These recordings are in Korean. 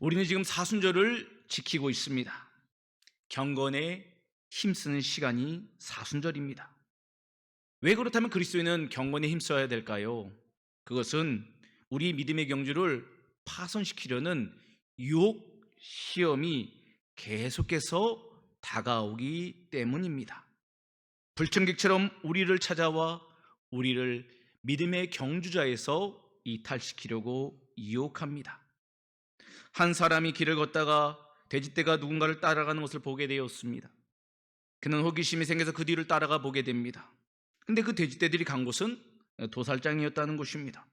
우리는 지금 사순절을 지키고 있습니다. 경건에 힘쓰는 시간이 사순절입니다. 왜 그렇다면 그리스도인은 경건에 힘써야 될까요? 그것은 우리 믿음의 경주를 파손시키려는 유혹 시험이 계속해서 다가오기 때문입니다. 불청객처럼 우리를 찾아와 우리를 믿음의 경주자에서 이탈시키려고 유혹합니다. 한 사람이 길을 걷다가 돼지떼가 누군가를 따라가는 것을 보게 되었습니다. 그는 호기심이 생겨서 그 뒤를 따라가 보게 됩니다. 근데 그 돼지떼들이 간 곳은 도살장이었다는 것입니다.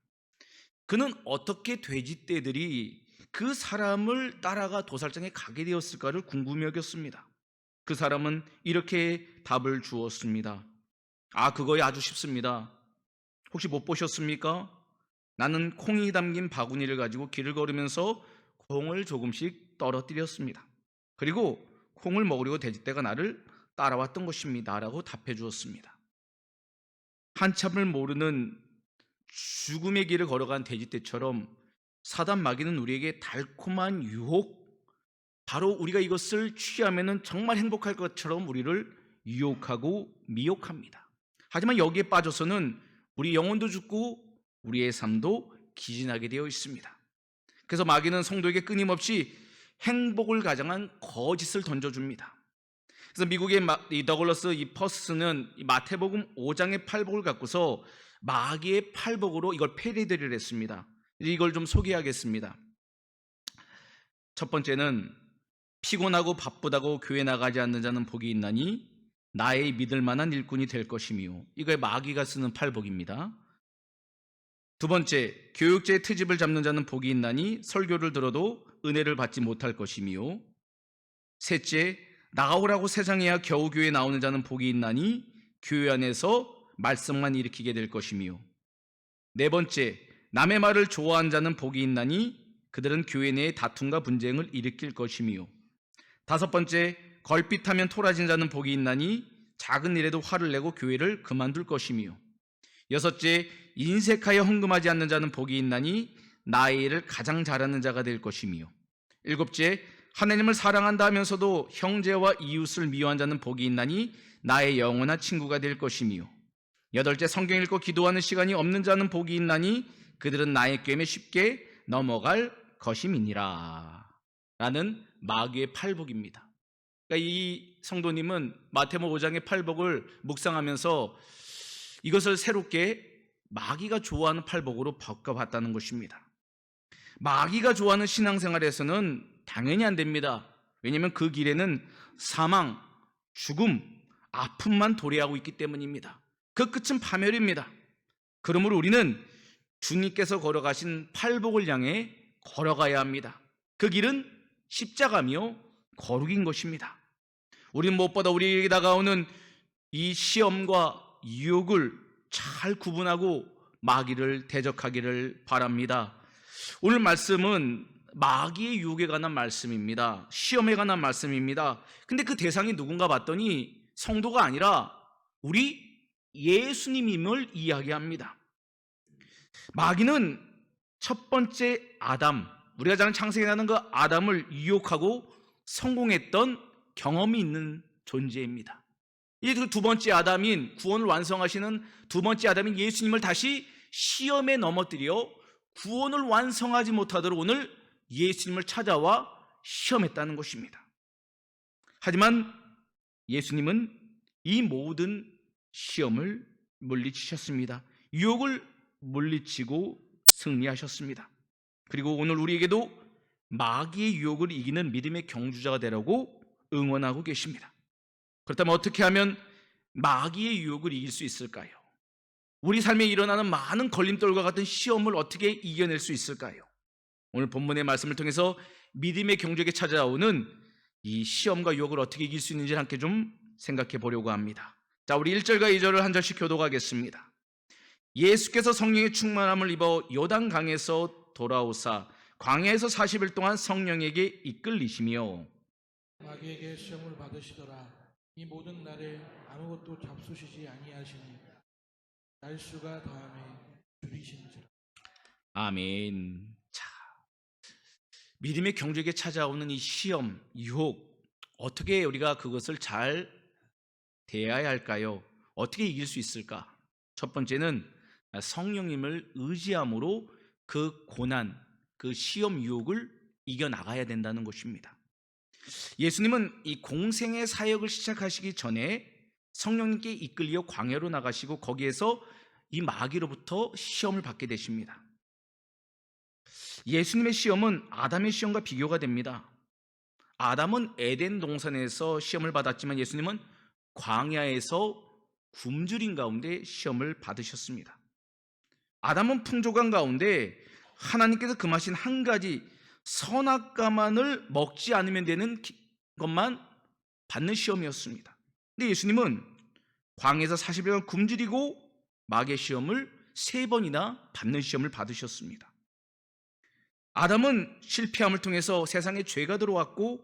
그는 어떻게 돼지떼들이 그 사람을 따라가 도살장에 가게 되었을까를 궁금해 여겼습니다. 그 사람은 이렇게 답을 주었습니다. 그거야 아주 쉽습니다. 혹시 못 보셨습니까? 나는 콩이 담긴 바구니를 가지고 길을 걸으면서 콩을 조금씩 떨어뜨렸습니다. 그리고 콩을 먹으려고 돼지떼가 나를 따라왔던 것입니다 라고 답해 주었습니다. 한참을 모르는 죽음의 길을 걸어간 돼지떼처럼 사단 마귀는 우리에게 달콤한 유혹, 바로 우리가 이것을 취하면 정말 행복할 것처럼 우리를 유혹하고 미혹합니다. 하지만 여기에 빠져서는 우리 영혼도 죽고 우리의 삶도 기진하게 되어 있습니다. 그래서 마귀는 성도에게 끊임없이 행복을 가장한 거짓을 던져줍니다. 그래서 미국의 이 더글러스 이 퍼스는 마태복음 5장의 팔복을 갖고서 마귀의 팔복으로 이걸 패러디를 했습니다. 이걸 좀 소개하겠습니다. 첫 번째는 피곤하고 바쁘다고 교회 나가지 않는 자는 복이 있나니 나의 믿을 만한 일꾼이 될 것이며, 이거의 마귀가 쓰는 팔복입니다. 두 번째, 교육제의 트집을 잡는 자는 복이 있나니 설교를 들어도 은혜를 받지 못할 것이며, 셋째, 나가오라고 세상에야 겨우 교회에 나오는 자는 복이 있나니 교회 안에서 말썽만 일으키게 될 것이며, 네 번째, 남의 말을 좋아하는 자는 복이 있나니 그들은 교회 내에 다툼과 분쟁을 일으킬 것이며, 다섯 번째, 걸핏하면 토라진 자는 복이 있나니 작은 일에도 화를 내고 교회를 그만둘 것이며, 여섯째, 인색하여 헌금하지 않는 자는 복이 있나니 나의 일을 가장 잘하는 자가 될 것이며, 일곱째, 하나님을 사랑한다 하면서도 형제와 이웃을 미워한 자는 복이 있나니 나의 영원한 친구가 될 것이며, 여덟째, 성경 읽고 기도하는 시간이 없는 자는 복이 있나니 그들은 나의 꾀에 쉽게 넘어갈 것임이니라 라는 마귀의 팔복입니다. 그러니까 이 성도님은 마태복음 5장의 팔복을 묵상하면서 이것을 새롭게 마귀가 좋아하는 팔복으로 바꿔봤다는 것입니다. 마귀가 좋아하는 신앙생활에서는 당연히 안 됩니다. 왜냐하면 그 길에는 사망, 죽음, 아픔만 도래하고 있기 때문입니다. 그 끝은 파멸입니다. 그러므로 우리는 주님께서 걸어가신 팔복을 향해 걸어가야 합니다. 그 길은 십자가며 거룩인 것입니다. 우리는 무엇보다 우리에게 다가오는 이 시험과 유혹을 잘 구분하고 마귀를 대적하기를 바랍니다. 오늘 말씀은 마귀의 유혹에 관한 말씀입니다. 시험에 관한 말씀입니다. 근데 그 대상이 누군가 봤더니 성도가 아니라 우리 예수님임을 이야기합니다. 마귀는 첫 번째 아담, 우리가 잘 창세기 나는 그 아담을 유혹하고 성공했던 경험이 있는 존재입니다. 이 두 번째 아담인, 구원을 완성하시는 두 번째 아담인 예수님을 다시 시험에 넘어뜨려 구원을 완성하지 못하도록 오늘 예수님을 찾아와 시험했다는 것입니다. 하지만 예수님은 이 모든 시험을 물리치셨습니다. 유혹을 물리치고 승리하셨습니다. 그리고 오늘 우리에게도 마귀의 유혹을 이기는 믿음의 경주자가 되라고 응원하고 계십니다. 그렇다면 어떻게 하면 마귀의 유혹을 이길 수 있을까요? 우리 삶에 일어나는 많은 걸림돌과 같은 시험을 어떻게 이겨낼 수 있을까요? 오늘 본문의 말씀을 통해서 믿음의 경주에게 찾아오는 이 시험과 유혹을 어떻게 이길 수 있는지 함께 좀 생각해 보려고 합니다. 자, 우리 1절과 2절을 한 절씩 교독하겠습니다. 예수께서 성령의 충만함을 입어 요단강에서 돌아오사 광야에서 40일 동안 성령에게 이끌리시며 마귀에게 시험을 받으시더라. 이 모든 날에 아무것도 잡수시지 아니하시니 날수가 다음에 줄이신지라. 아멘. 자, 믿음의 경주에게 찾아오는 이 시험, 유혹, 어떻게 우리가 그것을 잘 대해야 할까요? 어떻게 이길 수 있을까? 첫 번째는 성령님을 의지함으로 그 고난, 그 시험 유혹을 이겨나가야 된다는 것입니다. 예수님은 이 공생의 사역을 시작하시기 전에 성령님께 이끌려 광야로 나가시고 거기에서 이 마귀로부터 시험을 받게 되십니다. 예수님의 시험은 아담의 시험과 비교가 됩니다. 아담은 에덴 동산에서 시험을 받았지만 예수님은 광야에서 굶주린 가운데 시험을 받으셨습니다. 아담은 풍족한 가운데 하나님께서 금하신 한 가지 선악과만을 먹지 않으면 되는 것만 받는 시험이었습니다. 근데 예수님은 광야에서 40일간 굶주리고 마귀의 시험을 3번이나 받는 시험을 받으셨습니다. 아담은 실패함을 통해서 세상에 죄가 들어왔고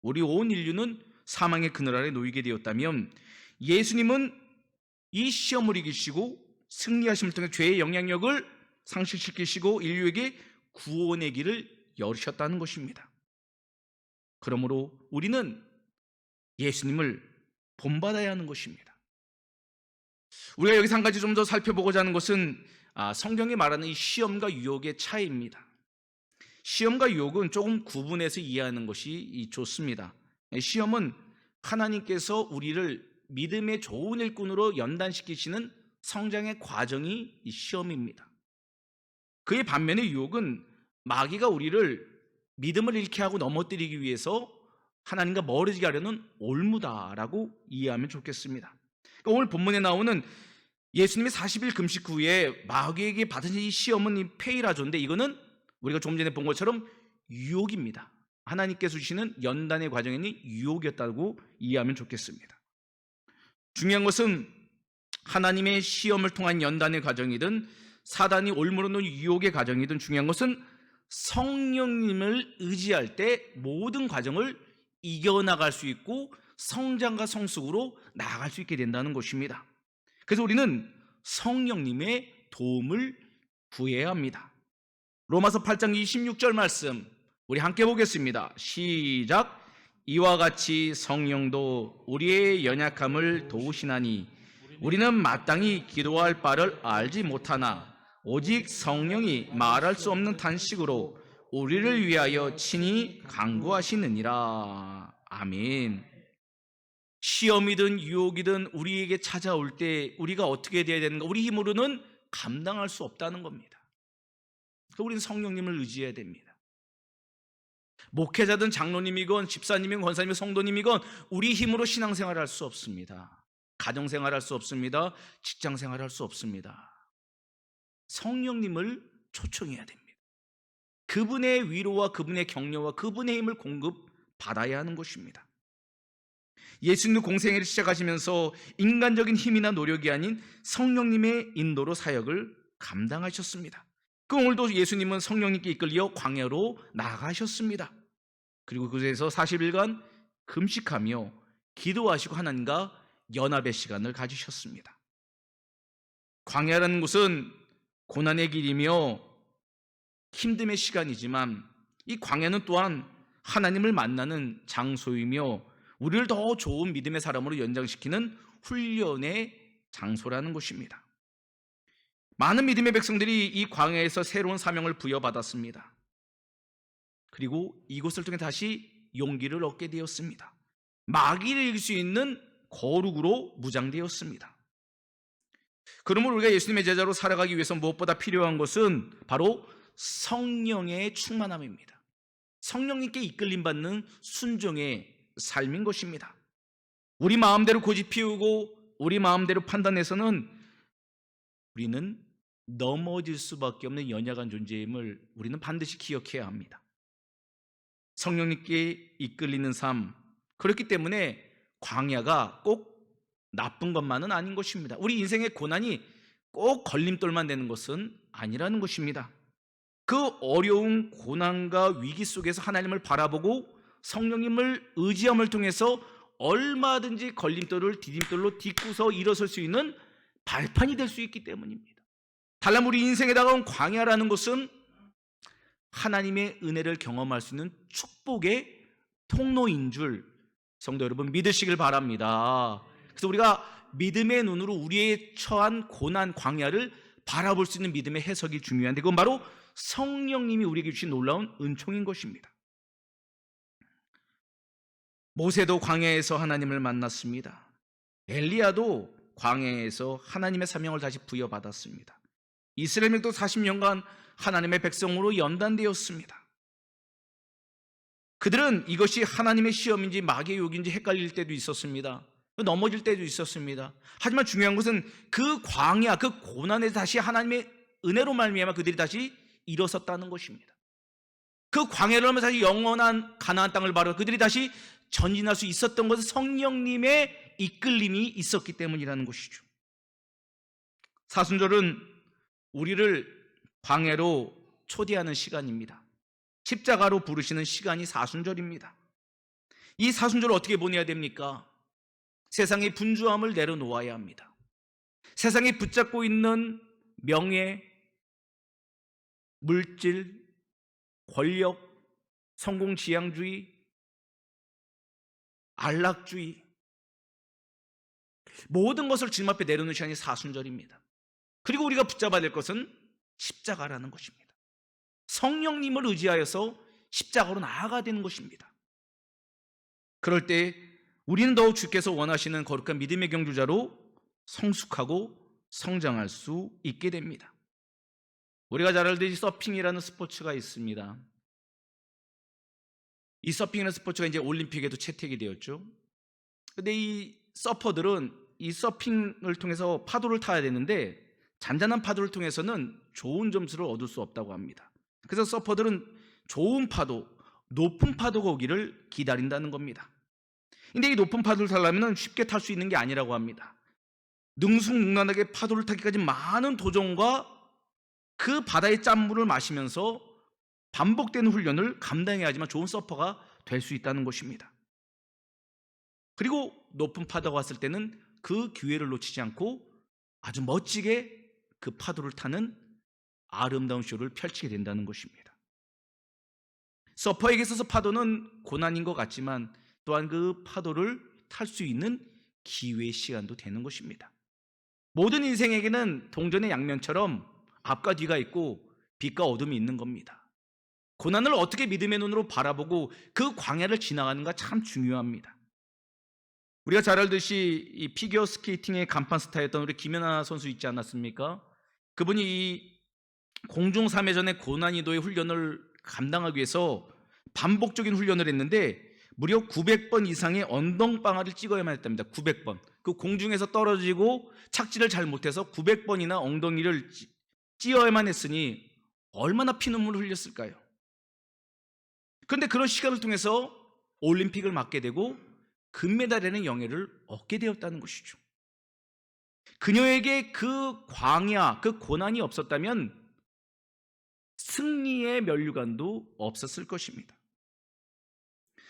우리 온 인류는 사망의 그늘 아래 놓이게 되었다면 예수님은 이 시험을 이기시고 승리하심을 통해 죄의 영향력을 상실시키시고 인류에게 구원의 길을 열으셨다는 것입니다. 그러므로 우리는 예수님을 본받아야 하는 것입니다. 우리가 여기서 한 가지 좀 더 살펴보고자 하는 것은 성경이 말하는 이 시험과 유혹의 차이입니다. 시험과 유혹은 조금 구분해서 이해하는 것이 좋습니다. 시험은 하나님께서 우리를 믿음의 좋은 일꾼으로 연단시키시는 성장의 과정이 이 시험입니다. 그의 반면에 유혹은 마귀가 우리를 믿음을 잃게 하고 넘어뜨리기 위해서 하나님과 멀어지게 하려는 올무다라고 이해하면 좋겠습니다. 그러니까 오늘 본문에 나오는 예수님이 40일 금식 후에 마귀에게 받으신 이 시험은 이 페이라조인데 이거는 우리가 조금 전에 본 것처럼 유혹입니다. 하나님께서 주시는 연단의 과정이 유혹이었다고 이해하면 좋겠습니다. 중요한 것은 하나님의 시험을 통한 연단의 과정이든 사단이 올무르는 유혹의 과정이든 중요한 것은 성령님을 의지할 때 모든 과정을 이겨나갈 수 있고 성장과 성숙으로 나아갈 수 있게 된다는 것입니다. 그래서 우리는 성령님의 도움을 구해야 합니다. 로마서 8장 26절 말씀 우리 함께 보겠습니다. 시작. 이와 같이 성령도 우리의 연약함을 도우시나니 우리는 마땅히 기도할 바를 알지 못하나 오직 성령이 말할 수 없는 탄식으로 우리를 위하여 친히 간구하시느니라. 아멘. 시험이든 유혹이든 우리에게 찾아올 때 우리가 어떻게 돼야 되는가? 우리 힘으로는 감당할 수 없다는 겁니다. 그래서 우리는 성령님을 의지해야 됩니다. 목회자든 장로님이건 집사님이건 권사님이건 성도님이건 우리 힘으로 신앙생활을 할 수 없습니다. 가정생활을 할 수 없습니다. 직장생활을 할 수 없습니다. 성령님을 초청해야 됩니다. 그분의 위로와 그분의 격려와 그분의 힘을 공급받아야 하는 것입니다. 예수님 공생애를 시작하시면서 인간적인 힘이나 노력이 아닌 성령님의 인도로 사역을 감당하셨습니다. 그 오늘도 예수님은 성령님께 이끌려 광야로 나가셨습니다. 그리고 그곳에서 40일간 금식하며 기도하시고 하나님과 연합의 시간을 가지셨습니다. 광야라는 곳은 고난의 길이며 힘듦의 시간이지만 이 광야는 또한 하나님을 만나는 장소이며 우리를 더 좋은 믿음의 사람으로 연장시키는 훈련의 장소라는 것입니다. 많은 믿음의 백성들이 이 광야에서 새로운 사명을 부여받았습니다. 그리고 이곳을 통해 다시 용기를 얻게 되었습니다. 마귀를 이길 수 있는 거룩으로 무장되었습니다. 그러므로 우리가 예수님의 제자로 살아가기 위해서 무엇보다 필요한 것은 바로 성령의 충만함입니다. 성령님께 이끌림 받는 순종의 삶인 것입니다. 우리 마음대로 고집 피우고 우리 마음대로 판단해서는 우리는 넘어질 수밖에 없는 연약한 존재임을 우리는 반드시 기억해야 합니다. 성령님께 이끌리는 삶, 그렇기 때문에 광야가 꼭 나쁜 것만은 아닌 것입니다. 우리 인생의 고난이 꼭 걸림돌만 되는 것은 아니라는 것입니다. 그 어려운 고난과 위기 속에서 하나님을 바라보고 성령님을 의지함을 통해서 얼마든지 걸림돌을 디딤돌로 딛고서 일어설 수 있는 발판이 될 수 있기 때문입니다. 달랑 우리 인생에 다가온 광야라는 것은 하나님의 은혜를 경험할 수 있는 축복의 통로인 줄 성도 여러분 믿으시길 바랍니다. 그래서 우리가 믿음의 눈으로 우리의 처한 고난 광야를 바라볼 수 있는 믿음의 해석이 중요한데, 그건 바로 성령님이 우리에게 주신 놀라운 은총인 것입니다. 모세도 광야에서 하나님을 만났습니다. 엘리야도 광야에서 하나님의 사명을 다시 부여받았습니다. 이스라엘 민족도 40년간 하나님의 백성으로 연단되었습니다. 그들은 이것이 하나님의 시험인지 마귀의 욕인지 헷갈릴 때도 있었습니다. 넘어질 때도 있었습니다. 하지만 중요한 것은 그 광야, 그 고난에서 다시 하나님의 은혜로 말미암아 그들이 다시 일어섰다는 것입니다. 그 광야를 하면서 다시 영원한 가나안 땅을 바로 그들이 다시 전진할 수 있었던 것은 성령님의 이끌림이 있었기 때문이라는 것이죠. 사순절은 우리를 광야로 초대하는 시간입니다. 십자가로 부르시는 시간이 사순절입니다. 이 사순절을 어떻게 보내야 됩니까? 세상의 분주함을 내려놓아야 합니다. 세상에 붙잡고 있는 명예, 물질, 권력, 성공지향주의, 안락주의, 모든 것을 주님 앞에 내려놓는 시간이 사순절입니다. 그리고 우리가 붙잡아야 될 것은 십자가라는 것입니다. 성령님을 의지하여서 십자가로 나아가야 되는 것입니다. 그럴 때 우리는 더욱 주께서 원하시는 거룩한 믿음의 경주자로 성숙하고 성장할 수 있게 됩니다. 우리가 잘 알듯이 서핑이라는 스포츠가 있습니다. 이 서핑이라는 스포츠가 이제 올림픽에도 채택이 되었죠. 근데 이 서퍼들은 이 서핑을 통해서 파도를 타야 되는데 잔잔한 파도를 통해서는 좋은 점수를 얻을 수 없다고 합니다. 그래서 서퍼들은 좋은 파도, 높은 파도가 오기를 기다린다는 겁니다. 근데 이 높은 파도를 타려면 쉽게 탈 수 있는 게 아니라고 합니다. 능숙능란하게 파도를 타기까지 많은 도전과 그 바다의 짠물을 마시면서 반복되는 훈련을 감당해야 하지만 좋은 서퍼가 될 수 있다는 것입니다. 그리고 높은 파도가 왔을 때는 그 기회를 놓치지 않고 아주 멋지게 그 파도를 타는 아름다운 쇼를 펼치게 된다는 것입니다. 서퍼에게 있어서 파도는 고난인 것 같지만 또한 그 파도를 탈 수 있는 기회의 시간도 되는 것입니다. 모든 인생에게는 동전의 양면처럼 앞과 뒤가 있고 빛과 어둠이 있는 겁니다. 고난을 어떻게 믿음의 눈으로 바라보고 그 광야를 지나가는가 참 중요합니다. 우리가 잘 알듯이 이 피겨 스케이팅의 간판 스타였던 우리 김연아 선수 있지 않았습니까? 그분이 이 공중 3회전의 고난이도의 훈련을 감당하기 위해서 반복적인 훈련을 했는데 무려 900번 이상의 엉덩방아를 찍어야만 했답니다. 900번. 그 공중에서 떨어지고 착지를 잘 못해서 900번이나 엉덩이를 찧어야만 했으니 얼마나 피눈물을 흘렸을까요? 그런데 그런 시간을 통해서 올림픽을 맡게 되고 금메달이라는 영예를 얻게 되었다는 것이죠. 그녀에게 그 광야, 그 고난이 없었다면 승리의 면류관도 없었을 것입니다.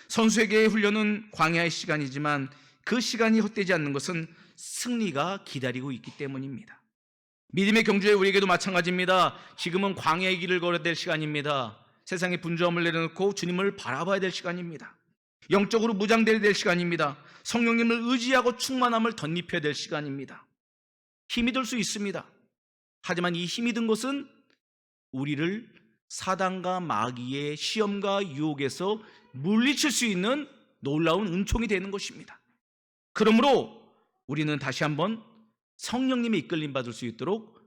선수에게의 훈련은 광야의 시간이지만 그 시간이 헛되지 않는 것은 승리가 기다리고 있기 때문입니다. 믿음의 경주에 우리에게도 마찬가지입니다. 지금은 광야의 길을 걸어야 될 시간입니다. 세상의 분주함을 내려놓고 주님을 바라봐야 될 시간입니다. 영적으로 무장돼야 될 시간입니다. 성령님을 의지하고 충만함을 덧입혀야 될 시간입니다. 힘이 들 수 있습니다. 하지만 이 힘이 든 것은 우리를 사단과 마귀의 시험과 유혹에서 물리칠 수 있는 놀라운 은총이 되는 것입니다. 그러므로 우리는 다시 한번 성령님의 이끌림 받을 수 있도록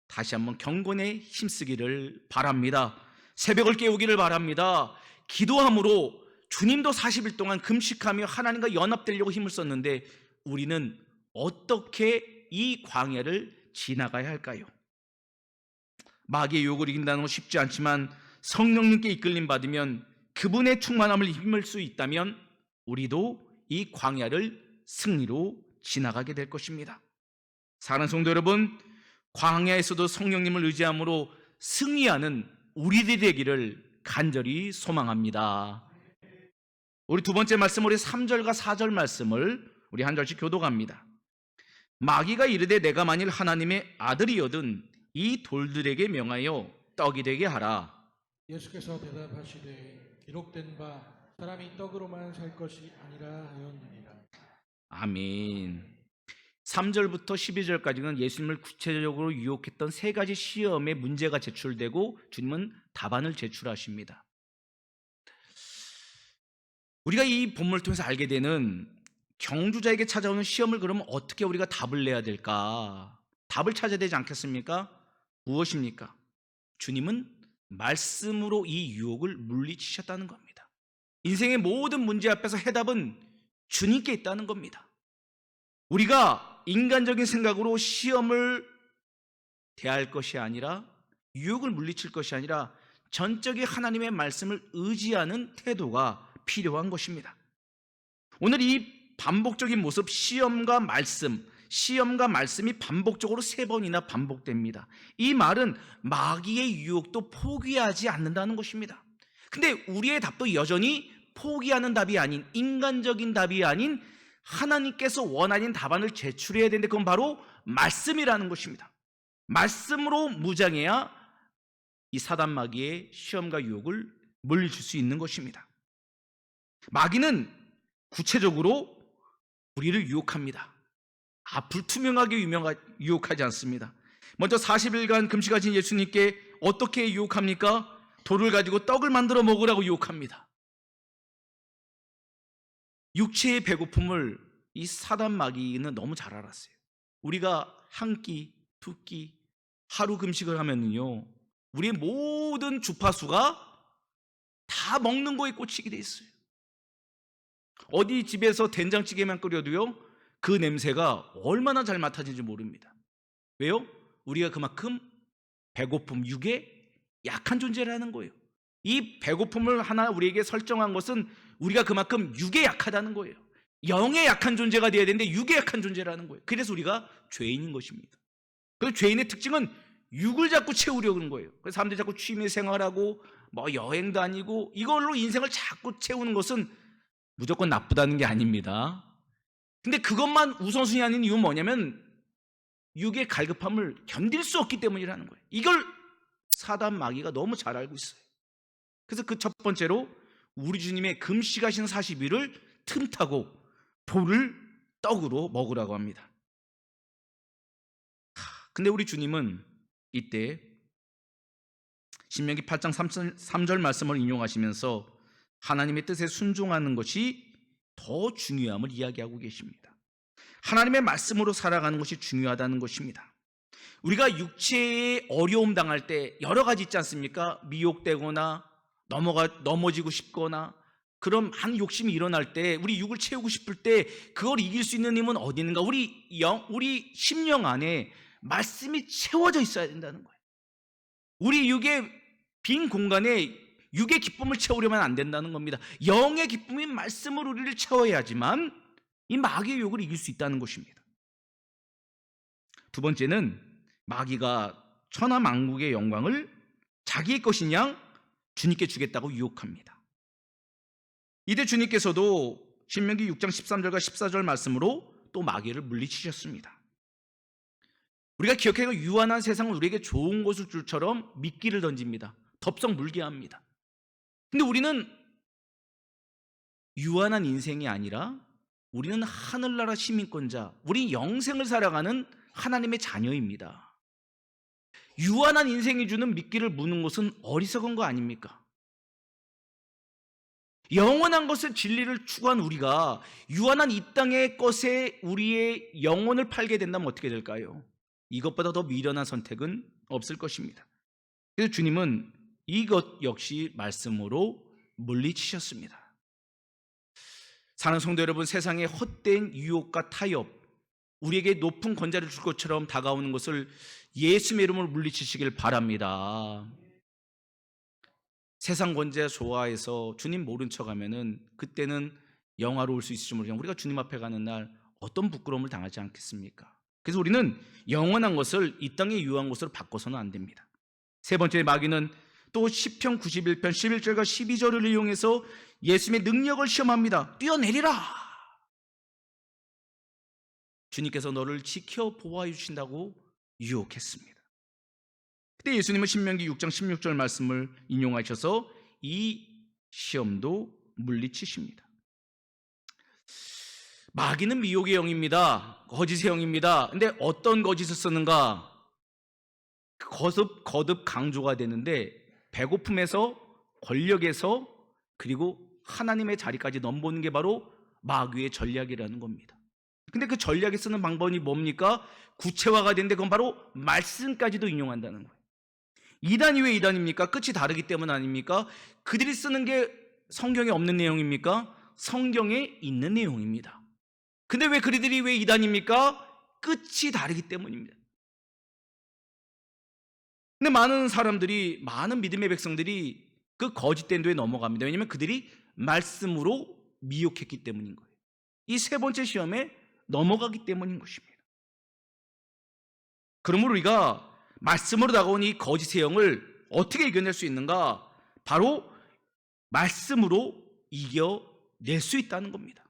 다시 한번 경건에 힘쓰기를 바랍니다. 새벽을 깨우기를 바랍니다. 기도함으로 주님도 40일 동안 금식하며 하나님과 연합되려고 힘을 썼는데 우리는 어떻게 이 광야를 지나가야 할까요? 마귀의 유혹을 이긴다는 건 쉽지 않지만 성령님께 이끌림 받으면 그분의 충만함을 힘을 수 있다면 우리도 이 광야를 승리로 지나가게 될 것입니다. 사랑하는 성도 여러분, 광야에서도 성령님을 의지함으로 승리하는 우리들이 되기를 간절히 소망합니다. 우리 두 번째 말씀, 우리 3절과 4절 말씀을 우리 한 절씩 교독합니다. 마귀가 이르되 내가 만일 하나님의 아들이거든 이 돌들에게 명하여 떡이 되게 하라. 예수께서 대답하시되 기록된 바 사람이 떡으로만 살 것이 아니라 하였느니라. 아멘. 3절부터 12절까지는 예수님을 구체적으로 유혹했던 세 가지 시험의 문제가 제출되고 주님은 답안을 제출하십니다. 우리가 이 본문을 통해서 알게 되는 경주자에게 찾아오는 시험을 그러면 어떻게 우리가 답을 내야 될까? 답을 찾아야 되지 않겠습니까? 무엇입니까? 주님은 말씀으로 이 유혹을 물리치셨다는 겁니다. 인생의 모든 문제 앞에서 해답은 주님께 있다는 겁니다. 우리가 인간적인 생각으로 시험을 대할 것이 아니라, 유혹을 물리칠 것이 아니라 전적인 하나님의 말씀을 의지하는 태도가 필요한 것입니다. 오늘 이 반복적인 모습, 시험과 말씀이 반복적으로 3번이나 반복됩니다. 이 말은 마귀의 유혹도 포기하지 않는다는 것입니다. 근데 우리의 답도 여전히 포기하는 답이 아닌, 인간적인 답이 아닌 하나님께서 원하는 답안을 제출해야 되는데, 그건 바로 말씀이라는 것입니다. 말씀으로 무장해야 이 사단 마귀의 시험과 유혹을 물리칠 수 있는 것입니다. 마귀는 구체적으로 우리를 유혹합니다. 불투명하게 유혹하지 않습니다. 먼저 40일간 금식하신 예수님께 어떻게 유혹합니까? 돌을 가지고 떡을 만들어 먹으라고 유혹합니다. 육체의 배고픔을 이 사단 마귀는 너무 잘 알았어요. 우리가 한 끼, 두 끼, 하루 금식을 하면요, 우리의 모든 주파수가 다 먹는 거에 꽂히게 돼 있어요. 어디 집에서 된장찌개만 끓여도요, 그 냄새가 얼마나 잘 맡아지는지 모릅니다. 왜요? 우리가 그만큼 배고픔, 육에 약한 존재라는 거예요. 이 배고픔을 하나 우리에게 설정한 것은 우리가 그만큼 육에 약하다는 거예요. 영에 약한 존재가 되어야 되는데 육에 약한 존재라는 거예요. 그래서 우리가 죄인인 것입니다. 그 죄인의 특징은 육을 자꾸 채우려고 하는 거예요. 그래서 사람들이 자꾸 취미 생활하고 여행 다니고 이걸로 인생을 자꾸 채우는 것은 무조건 나쁘다는 게 아닙니다. 근데 그것만 우선순위 아닌 이유는 뭐냐면 육의 갈급함을 견딜 수 없기 때문이라는 거예요. 이걸 사단 마귀가 너무 잘 알고 있어요. 그래서 그 첫 번째로 우리 주님의 금식하신 40일을 틈타고 돌을 떡으로 먹으라고 합니다. 근데 우리 주님은 이때 신명기 8장 3절 말씀을 인용하시면서 하나님의 뜻에 순종하는 것이 더 중요함을 이야기하고 계십니다. 하나님의 말씀으로 살아가는 것이 중요하다는 것입니다. 우리가 육체에 어려움 당할 때 여러 가지 있지 않습니까? 미혹되거나 넘어지고 싶거나 그런 한 욕심이 일어날 때, 우리 육을 채우고 싶을 때 그걸 이길 수 있는 힘은 어디 있는가? 우리 심령 안에 말씀이 채워져 있어야 된다는 거예요. 우리 육의 빈 공간에 육의 기쁨을 채우려면 안 된다는 겁니다. 영의 기쁨인 말씀으로 우리를 채워야지만 이 마귀의 유혹을 이길 수 있다는 것입니다. 두 번째는 마귀가 천하만국의 영광을 자기의 것인 양 주님께 주겠다고 유혹합니다. 이때 주님께서도 신명기 6장 13절과 14절 말씀으로 또 마귀를 물리치셨습니다. 우리가 기억해야 유한한 세상은 우리에게 좋은 것을 줄처럼 미끼를 던집니다. 덥석 물게 합니다. 근데 우리는 유한한 인생이 아니라 우리는 하늘나라 시민권자, 우리 영생을 살아가는 하나님의 자녀입니다. 유한한 인생이 주는 미끼를 무는 것은 어리석은 거 아닙니까? 영원한 것의 진리를 추구한 우리가 유한한 이 땅의 것에 우리의 영혼을 팔게 된다면 어떻게 될까요? 이것보다 더 미련한 선택은 없을 것입니다. 그래서 주님은 이것 역시 말씀으로 물리치셨습니다. 사랑하는 성도 여러분, 세상의 헛된 유혹과 타협, 우리에게 높은 권좌를 줄 것처럼 다가오는 것을 예수님의 이름으로 물리치시길 바랍니다. 세상 권좌 좋아해서 주님 모른 척하면은 그때는 영화로울 수 있을지 모르지만 우리가 주님 앞에 가는 날 어떤 부끄러움을 당하지 않겠습니까? 그래서 우리는 영원한 것을 이 땅의 유한 것으로 바꿔서는 안 됩니다. 세 번째, 마귀는 또 시편 91편 11절과 12절을 이용해서 예수님의 능력을 시험합니다. 뛰어내리라. 주님께서 너를 지켜 보호해 주신다고 유혹했습니다. 그때 예수님은 신명기 6장 16절 말씀을 인용하셔서 이 시험도 물리치십니다. 마귀는 미혹의 영입니다. 거짓의 영입니다. 근데 어떤 거짓을 쓰는가? 거듭 강조가 되는데 배고픔에서, 권력에서, 그리고 하나님의 자리까지 넘보는 게 바로 마귀의 전략이라는 겁니다. 근데 그 전략에 쓰는 방법이 뭡니까? 구체화가 되는데 그건 바로 말씀까지도 인용한다는 거예요. 이단이 왜 이단입니까? 끝이 다르기 때문 아닙니까? 그들이 쓰는 게 성경에 없는 내용입니까? 성경에 있는 내용입니다. 근데 왜 그들이 왜 이단입니까? 끝이 다르기 때문입니다. 근데 많은 사람들이, 많은 믿음의 백성들이 그 거짓된 도에 넘어갑니다. 왜냐하면 그들이 말씀으로 미혹했기 때문인 거예요. 이 세 번째 시험에 넘어가기 때문인 것입니다. 그러므로 우리가 말씀으로 다가온 이 거짓의 영을 어떻게 이겨낼 수 있는가? 바로 말씀으로 이겨낼 수 있다는 겁니다.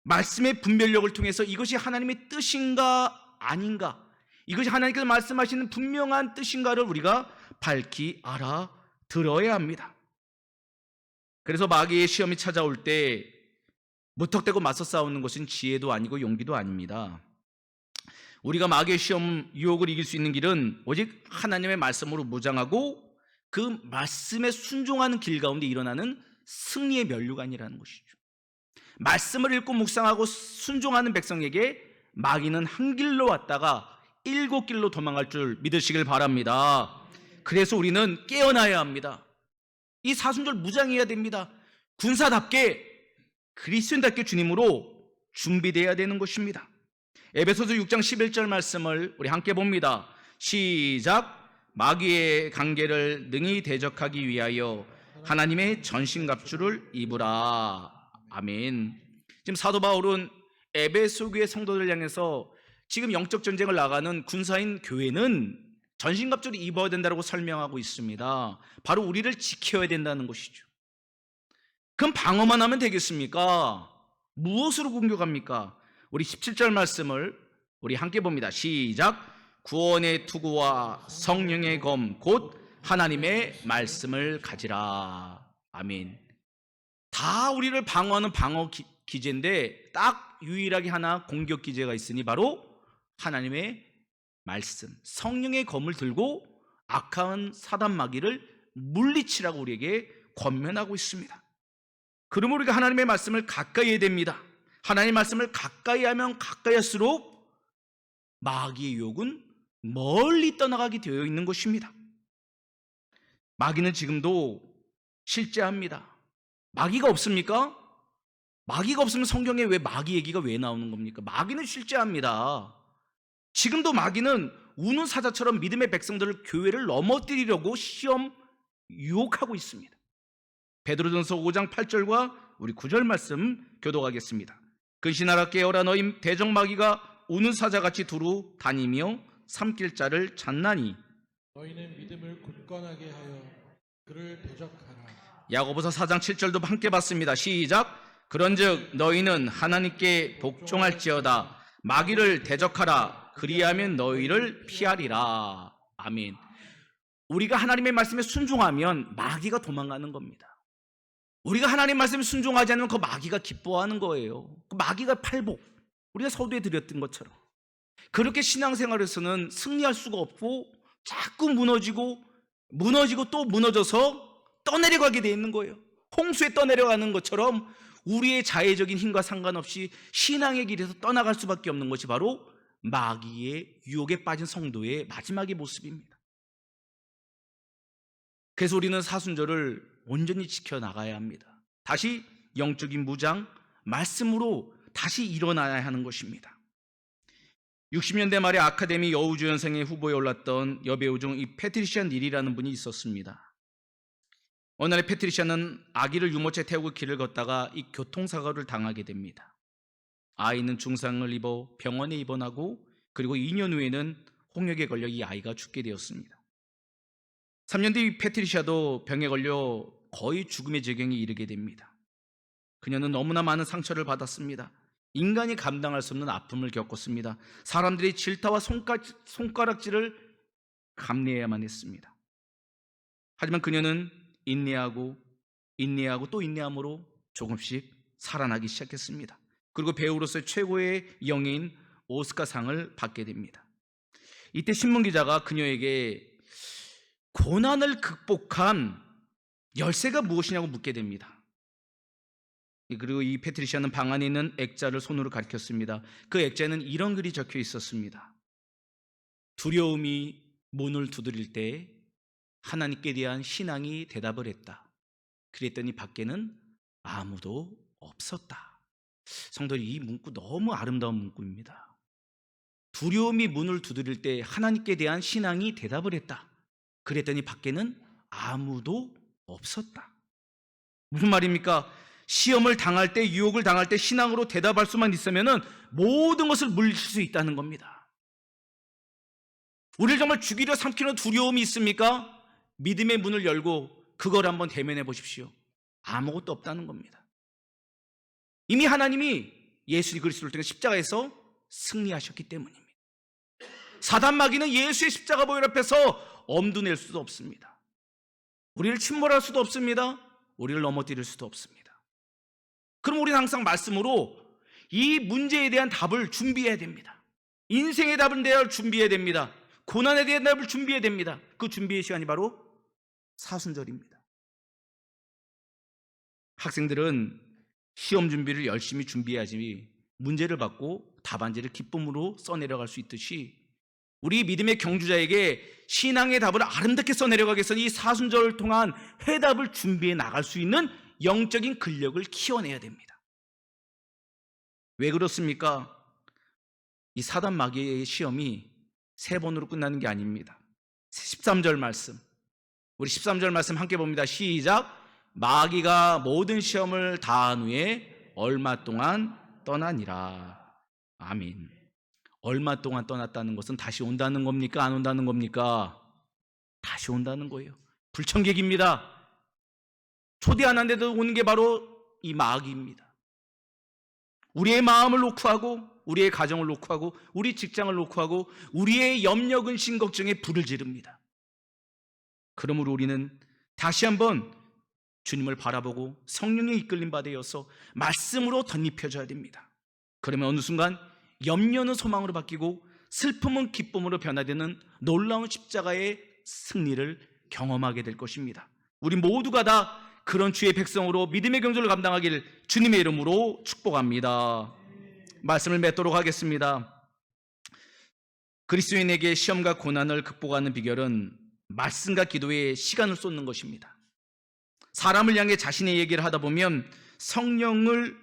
말씀의 분별력을 통해서 이것이 하나님의 뜻인가 아닌가, 이것이 하나님께서 말씀하시는 분명한 뜻인가를 우리가 밝히 알아들어야 합니다. 그래서 마귀의 시험이 찾아올 때 무턱대고 맞서 싸우는 것은 지혜도 아니고 용기도 아닙니다. 우리가 마귀의 시험 유혹을 이길 수 있는 길은 오직 하나님의 말씀으로 무장하고 그 말씀에 순종하는 길 가운데 일어나는 승리의 면류관이라는 것이죠. 말씀을 읽고 묵상하고 순종하는 백성에게 마귀는 한 길로 왔다가 7길로 도망갈 줄 믿으시길 바랍니다. 그래서 우리는 깨어나야 합니다. 이 사순절 무장해야 됩니다. 군사답게, 그리스도인답게 주님으로 준비되어야 되는 것입니다. 에베소서 6장 11절 말씀을 우리 함께 봅니다. 시작. 마귀의 관계를 능히 대적하기 위하여 하나님의 전신갑주를 입으라. 아멘. 지금 사도 바울은 에베소 교회 성도들을 향해서 지금 영적 전쟁을 나가는 군사인 교회는 전신갑주를 입어야 된다고 설명하고 있습니다. 바로 우리를 지켜야 된다는 것이죠. 그럼 방어만 하면 되겠습니까? 무엇으로 공격합니까? 우리 17절 말씀을 우리 함께 봅니다. 시작. 구원의 투구와 성령의 검 곧 하나님의 말씀을 가지라. 아멘. 다 우리를 방어하는 방어 기제인데 딱 유일하게 하나 공격 기제가 있으니 바로 하나님의 말씀, 성령의 검을 들고 악한 사단 마귀를 물리치라고 우리에게 권면하고 있습니다. 그러므로 우리가 하나님의 말씀을 가까이 해야 됩니다. 하나님의 말씀을 가까이 하면 가까이 할수록 마귀의 유혹은 멀리 떠나가게 되어 있는 것입니다. 마귀는 지금도 실제합니다. 마귀가 없습니까? 마귀가 없으면 성경에 왜 마귀 얘기가 왜 나오는 겁니까? 마귀는 실제합니다. 지금도 마귀는 우는 사자처럼 믿음의 백성들을, 교회를 넘어뜨리려고 시험 유혹하고 있습니다. 베드로전서 5장 8절과 우리 9절 말씀 교독하겠습니다. 근신하라 깨어라. 너희 대적 마귀가 우는 사자같이 두루 다니며 삼킬 자를 찾나니 너희는 믿음을 굳건하게 하여 그를 대적하라. 야고보서 4장 7절도 함께 봤습니다. 시작. 그런즉 너희는 하나님께 복종할지어다. 마귀를 대적하라. 그리하면 너희를 피하리라. 아멘. 우리가 하나님의 말씀에 순종하면 마귀가 도망가는 겁니다. 우리가 하나님 말씀에 순종하지 않으면 그 마귀가 기뻐하는 거예요. 그 마귀가 팔복, 우리가 서두에 드렸던 것처럼 그렇게 신앙생활에서는 승리할 수가 없고 자꾸 무너지고 또 무너져서 떠내려가게 돼 있는 거예요. 홍수에 떠내려가는 것처럼 우리의 자의적인 힘과 상관없이 신앙의 길에서 떠나갈 수밖에 없는 것이 바로 마귀의 유혹에 빠진 성도의 마지막의 모습입니다. 그래서 우리는 사순절을 온전히 지켜나가야 합니다. 다시 영적인 무장, 말씀으로 다시 일어나야 하는 것입니다. 60년대 말에 아카데미 여우주연상의 후보에 올랐던 여배우 중 이 패트리샤 닐이라는 분이 있었습니다. 어느 날 패트리샤는 아기를 유모차에 태우고 길을 걷다가 이 교통사고를 당하게 됩니다. 아이는 중상을 입어 병원에 입원하고 그리고 2년 후에는 홍역에 걸려 이 아이가 죽게 되었습니다. 3년 뒤 패트리샤도 병에 걸려 거의 죽음의 지경에 이르게 됩니다. 그녀는 너무나 많은 상처를 받았습니다. 인간이 감당할 수 없는 아픔을 겪었습니다. 사람들이 질타와 손가락질을 감내해야만 했습니다. 하지만 그녀는 인내하고 또 인내함으로 조금씩 살아나기 시작했습니다. 그리고 배우로서의 최고의 영예인 오스카상을 받게 됩니다. 이때 신문기자가 그녀에게 고난을 극복한 열쇠가 무엇이냐고 묻게 됩니다. 그리고 이 패트리시아는 방 안에 있는 액자를 손으로 가리켰습니다. 그 액자에는 이런 글이 적혀 있었습니다. 두려움이 문을 두드릴 때 하나님께 대한 신앙이 대답을 했다. 그랬더니 밖에는 아무도 없었다. 성도들, 이 문구 너무 아름다운 문구입니다. 두려움이 문을 두드릴 때 하나님께 대한 신앙이 대답을 했다. 그랬더니 밖에는 아무도 없었다. 무슨 말입니까? 시험을 당할 때, 유혹을 당할 때 신앙으로 대답할 수만 있으면 모든 것을 물리칠 수 있다는 겁니다. 우리를 정말 죽이려 삼키는 두려움이 있습니까? 믿음의 문을 열고 그걸 한번 대면해 보십시오. 아무것도 없다는 겁니다. 이미 하나님이 예수 그리스도를 통해 십자가에서 승리하셨기 때문입니다. 사단 마귀는 예수의 십자가 보혈 앞에서 엄두 낼 수도 없습니다. 우리를 침몰할 수도 없습니다. 우리를 넘어뜨릴 수도 없습니다. 그럼 우리는 항상 말씀으로 이 문제에 대한 답을 준비해야 됩니다. 인생의 답을 준비해야 됩니다. 고난에 대한 답을 준비해야 됩니다. 그 준비의 시간이 바로 사순절입니다. 학생들은 시험 준비를 열심히 준비해야지 문제를 받고 답안지를 기쁨으로 써내려갈 수 있듯이 우리 믿음의 경주자에게 신앙의 답을 아름답게 써내려가기 위해서는 이 사순절을 통한 해답을 준비해 나갈 수 있는 영적인 근력을 키워내야 됩니다. 왜 그렇습니까? 이 사단 마귀의 시험이 3번으로 끝나는 게 아닙니다. 13절 말씀, 우리 13절 말씀 함께 봅니다. 시작. 마귀가 모든 시험을 다한 후에 얼마 동안 떠나니라. 아멘. 얼마 동안 떠났다는 것은 다시 온다는 겁니까? 안 온다는 겁니까? 다시 온다는 거예요. 불청객입니다. 초대 안 한데도 오는 게 바로 이 마귀입니다. 우리의 마음을 놓고 하고, 우리의 가정을 놓고 하고, 우리 직장을 놓고 하고, 우리의 염려, 근심, 걱정에 불을 지릅니다. 그러므로 우리는 다시 한번 주님을 바라보고 성령의 이끌림 받아서 말씀으로 덧입혀져야 됩니다. 그러면 어느 순간 염려는 소망으로 바뀌고 슬픔은 기쁨으로 변화되는 놀라운 십자가의 승리를 경험하게 될 것입니다. 우리 모두가 다 그런 주의 백성으로 믿음의 경주를 감당하기를 주님의 이름으로 축복합니다. 말씀을 맺도록 하겠습니다. 그리스도인에게 시험과 고난을 극복하는 비결은 말씀과 기도에 시간을 쏟는 것입니다. 사람을 향해 자신의 얘기를 하다 보면 성령을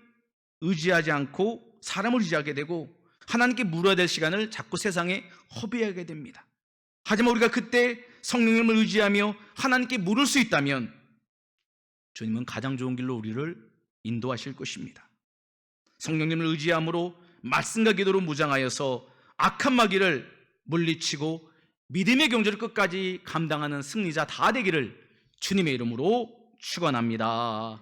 의지하지 않고 사람을 의지하게 되고 하나님께 물어야 될 시간을 자꾸 세상에 허비하게 됩니다. 하지만 우리가 그때 성령님을 의지하며 하나님께 물을 수 있다면 주님은 가장 좋은 길로 우리를 인도하실 것입니다. 성령님을 의지함으로 말씀과 기도로 무장하여서 악한 마귀를 물리치고 믿음의 경주를 끝까지 감당하는 승리자 다 되기를 주님의 이름으로 축원합니다.